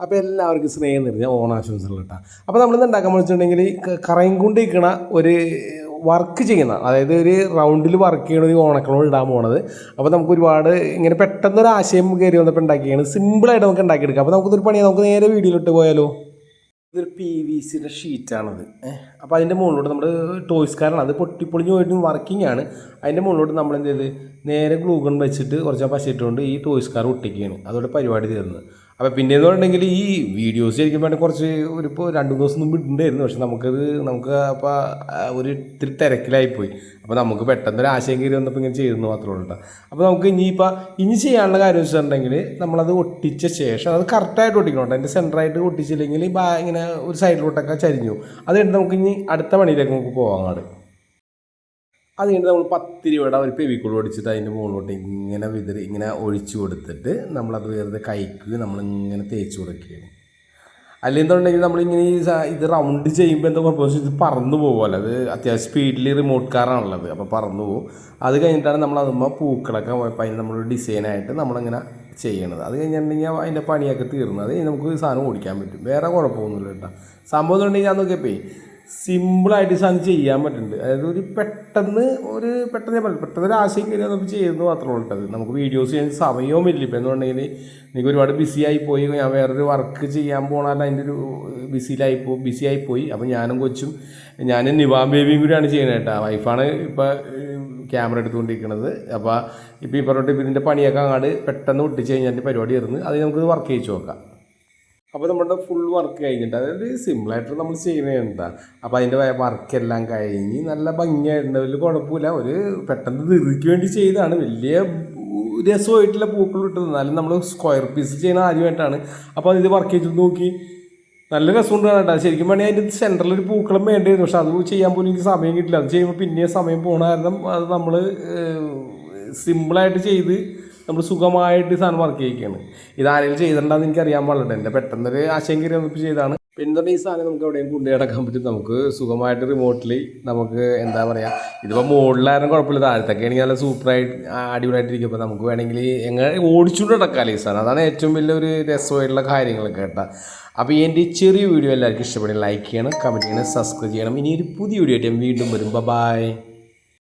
അപ്പോൾ എല്ലാവർക്കും സ്നേഹം നിറഞ്ഞ ഓണാശംസകൾ കേട്ടോ. അപ്പോൾ നമ്മളിന്ന് ഉണ്ടാക്കാൻ വെച്ചിട്ടുണ്ടെങ്കിൽ കറയും കൊണ്ട് നിൽക്കണ ഒരു വർക്ക് ചെയ്യുന്ന, അതായത് ഒരു റൗണ്ടിൽ വർക്ക് ചെയ്യണ ഒരു ഓണക്കളോട് ഇടാൻ പോണത്. അപ്പോൾ നമുക്ക് ഒരുപാട് ഇങ്ങനെ പെട്ടെന്നൊരു ആശയം കയറി വന്നപ്പോൾ ഉണ്ടാക്കിയാണ്, സിമ്പിളായിട്ട് നമുക്ക് ഉണ്ടാക്കിയെടുക്കാം. അപ്പോൾ നമുക്കിതൊരു പണിയാണ്, നമുക്ക് നേരെ വീഡിയോയിലിട്ട് പോയാലോ. ഇതൊരു PVCയുടെ ഷീറ്റാണത്. അപ്പോൾ അതിൻ്റെ മുകളിലോട്ട് നമ്മൾ ടോയ്സ്കാരാണ്, അത് പൊട്ടിപ്പൊളിഞ്ഞ് പോയിട്ട് വർക്കിംഗ് ആണ്. അതിൻ്റെ മുകളിലോട്ട് നമ്മൾ എന്ത് ചെയ്ത് നേരെ ഗ്ലൂഗൺ വെച്ചിട്ട് കുറച്ച് പശ ഇട്ടുകൊണ്ട് ഈ ടോയ്സ്കാർ ഒട്ടിക്കുകയാണ്. അതോടെ പരിപാടി തീർന്നത്. അപ്പോൾ പിന്നെയെന്ന് പറഞ്ഞിട്ടുണ്ടെങ്കിൽ ഈ വീഡിയോസ് ശരിക്കും വേണ്ടി കുറച്ച് ഇപ്പോൾ 2-3 ദിവസം മുമ്പ് ഇട്ടുണ്ടായിരുന്നു. പക്ഷെ നമുക്ക് അപ്പോൾ ഒരു ഇത്തിരി തിരക്കിലായിപ്പോയി. അപ്പോൾ നമുക്ക് പെട്ടെന്നൊരു ആശയം കയറി വന്നപ്പോൾ ഇങ്ങനെ ചെയ്തെന്ന് മാത്രമേ ഉള്ളൂ. അപ്പോൾ നമുക്ക് ഇനി ചെയ്യാനുള്ള കാര്യം വെച്ചിട്ടുണ്ടെങ്കിൽ നമ്മളത് ഒട്ടിച്ച ശേഷം അത് കറക്റ്റായിട്ട് ഒട്ടിക്കണം. അതിൻ്റെ സെൻറ്ററായിട്ട് ഒട്ടിച്ചില്ലെങ്കിൽ ഇങ്ങനെ ഒരു സൈഡിലോട്ടൊക്കെ ചരിഞ്ഞു. അത് കഴിഞ്ഞിട്ട് നമുക്ക് ഇനി അടുത്ത പണിയിലേക്ക് നമുക്ക് പോകാം. അത് കഴിഞ്ഞിട്ട് നമ്മൾ 10 രൂപയുടെ ഒരു ഫെവിക്കോൾ ഒടിച്ചിട്ട് അതിൻ്റെ മുകളിലോട്ട് ഇങ്ങനെ ഇങ്ങനെ ഒഴിച്ചു കൊടുത്തിട്ട് നമ്മളത് വെറുതെ കൈക്ക് നമ്മളിങ്ങനെ തേച്ച് കൊടുക്കുകയാണ്. അല്ലെന്നുണ്ടെങ്കിൽ നമ്മളിങ്ങനെ ഇത് റൗണ്ട് ചെയ്യുമ്പോൾ എന്താ കുഴപ്പമെന്ന് വെച്ചാൽ ഇത് പറന്നു പോകുമല്ലോ. അത് അത്യാവശ്യം സ്പീഡിൽ റിമോട്ട് കാറാണുള്ളത്, അപ്പോൾ പറന്നു പോകും. അത് കഴിഞ്ഞിട്ടാണ് നമ്മൾ അതുമ്പോൾ പൂക്കളൊക്കെ പോയപ്പോൾ അതിന് നമ്മളൊരു ഡിസൈനായിട്ട് നമ്മളിങ്ങനെ ചെയ്യണത്. അത് കഴിഞ്ഞിട്ടുണ്ടെങ്കിൽ അതിൻ്റെ പണിയൊക്കെ തീർന്നത് നമുക്ക് സാധനം ഓടിക്കാൻ പറ്റും. വേറെ കുഴപ്പമൊന്നുമില്ല കേട്ടോ. സംഭവം എന്നുണ്ടെങ്കിൽ ഞാൻ നോക്കിയപ്പോൾ സിമ്പിളായിട്ട് സാധനം ചെയ്യാൻ പറ്റുന്നുണ്ട്. അതായത് പെട്ടെന്ന് ഒരു ആശയം കയറി നമുക്ക് ചെയ്യുന്നത് മാത്രമേ ഉള്ളത്. നമുക്ക് വീഡിയോസ് ചെയ്യാൻ സമയവും ഇല്ല. ഇപ്പം എന്നുണ്ടെങ്കിൽ എനിക്ക് ഒരുപാട് ബിസിയായിപ്പോയി. ഞാൻ വേറൊരു വർക്ക് ചെയ്യാൻ പോകണമല്ലോ, അതിൻ്റെ ഒരു ബിസിയായിപ്പോയി. അപ്പോൾ ഞാനും നിവാം ബേബിയും കൂടിയാണ് ചെയ്യുന്നത് കേട്ടോ. വൈഫാണ് ഇപ്പോൾ ക്യാമറ എടുത്തുകൊണ്ടിരിക്കുന്നത്. അപ്പോൾ ഇപ്പോൾ ഈ പറഞ്ഞിട്ട് ഇതിൻ്റെ പണിയൊക്കെ അങ്ങോട്ട് പെട്ടെന്ന് ഒട്ടിച്ച് കഴിഞ്ഞാൽ പരിപാടി ഇരുന്ന് അത് നമുക്ക് വർക്ക് ചെയ്യിച്ച് നോക്കാം. അപ്പോൾ നമ്മുടെ ഫുൾ വർക്ക് കഴിഞ്ഞിട്ട്, അതായത് സിമ്പിളായിട്ട് നമ്മൾ ചെയ്യുന്നതാണ്. അപ്പോൾ അതിൻ്റെ വർക്കെല്ലാം കഴിഞ്ഞ് നല്ല ഭംഗിയായിട്ടുണ്ട്, വലിയ കുഴപ്പമില്ല. ഒരു പെട്ടെന്ന് ധൃതിക്ക് വേണ്ടി ചെയ്താണ്, വലിയ രസമായിട്ടുള്ള പൂക്കൾ ഇട്ടത്. എന്നാലും നമ്മൾ സ്ക്വയർ പീസ് ചെയ്യുന്ന ആദ്യമായിട്ടാണ്. അപ്പോൾ ഇത് വർക്ക് ചെയ്ത് നോക്കി നല്ല രസമുണ്ട് കേട്ടോ. ശരിക്കും വേണമെങ്കിൽ അതിൻ്റെ സെൻറ്ററിലൊരു പൂക്കളം വേണ്ടിയിരുന്നു. പക്ഷെ അത് ചെയ്യാൻ പോലും എനിക്ക് സമയം കിട്ടില്ല. അത് ചെയ്യുമ്പോൾ പിന്നെ സമയം പോകണ കാരണം അത് നമ്മൾ സിമ്പിളായിട്ട് ചെയ്ത് നമ്മൾ സുഖമായിട്ട് സാധനം വർക്ക് ചെയ്യിക്കുകയാണ്. ഇതാരെങ്കിലും ചെയ്തിട്ടുണ്ടെന്ന് എനിക്കറിയാൻ പാടില്ല. എൻ്റെ പെട്ടെന്നൊരു ആശയം കയറി വന്നപ്പോൾ ചെയ്താണ്. പിന്നെ ഈ സാധനം നമുക്ക് എവിടെയും കൊണ്ടുനടക്കാൻ പറ്റും. നമുക്ക് സുഖമായിട്ട് റിമോട്ടിൽ നമുക്ക് എന്താ പറയുക, ഇതിപ്പോൾ മുകളിലാരും കുഴപ്പമില്ല, താഴത്തൊക്കെ ആണെങ്കിൽ നല്ല സൂപ്പറായിട്ട് അടിപൊളിയായിട്ടിരിക്കും. അപ്പോൾ നമുക്ക് വേണമെങ്കിൽ എങ്ങനെ ഓടിച്ചുകൊണ്ട് നടക്കാമല്ലോ ഈ സാധനം. അതാണ് ഏറ്റവും വലിയൊരു രസമായിട്ടുള്ള കാര്യങ്ങളൊക്കെ കേട്ടോ. അപ്പോൾ എൻ്റെ ചെറിയ വീഡിയോ എല്ലാവർക്കും ഇഷ്ടപ്പെടും. ലൈക്ക് ചെയ്യണം, കമൻറ്റ് ചെയ്യണം, സബ്സ്ക്രൈബ് ചെയ്യണം. ഇനി ഒരു പുതിയ വീഡിയോ ആയിട്ട് വീണ്ടും വരും. ബൈ.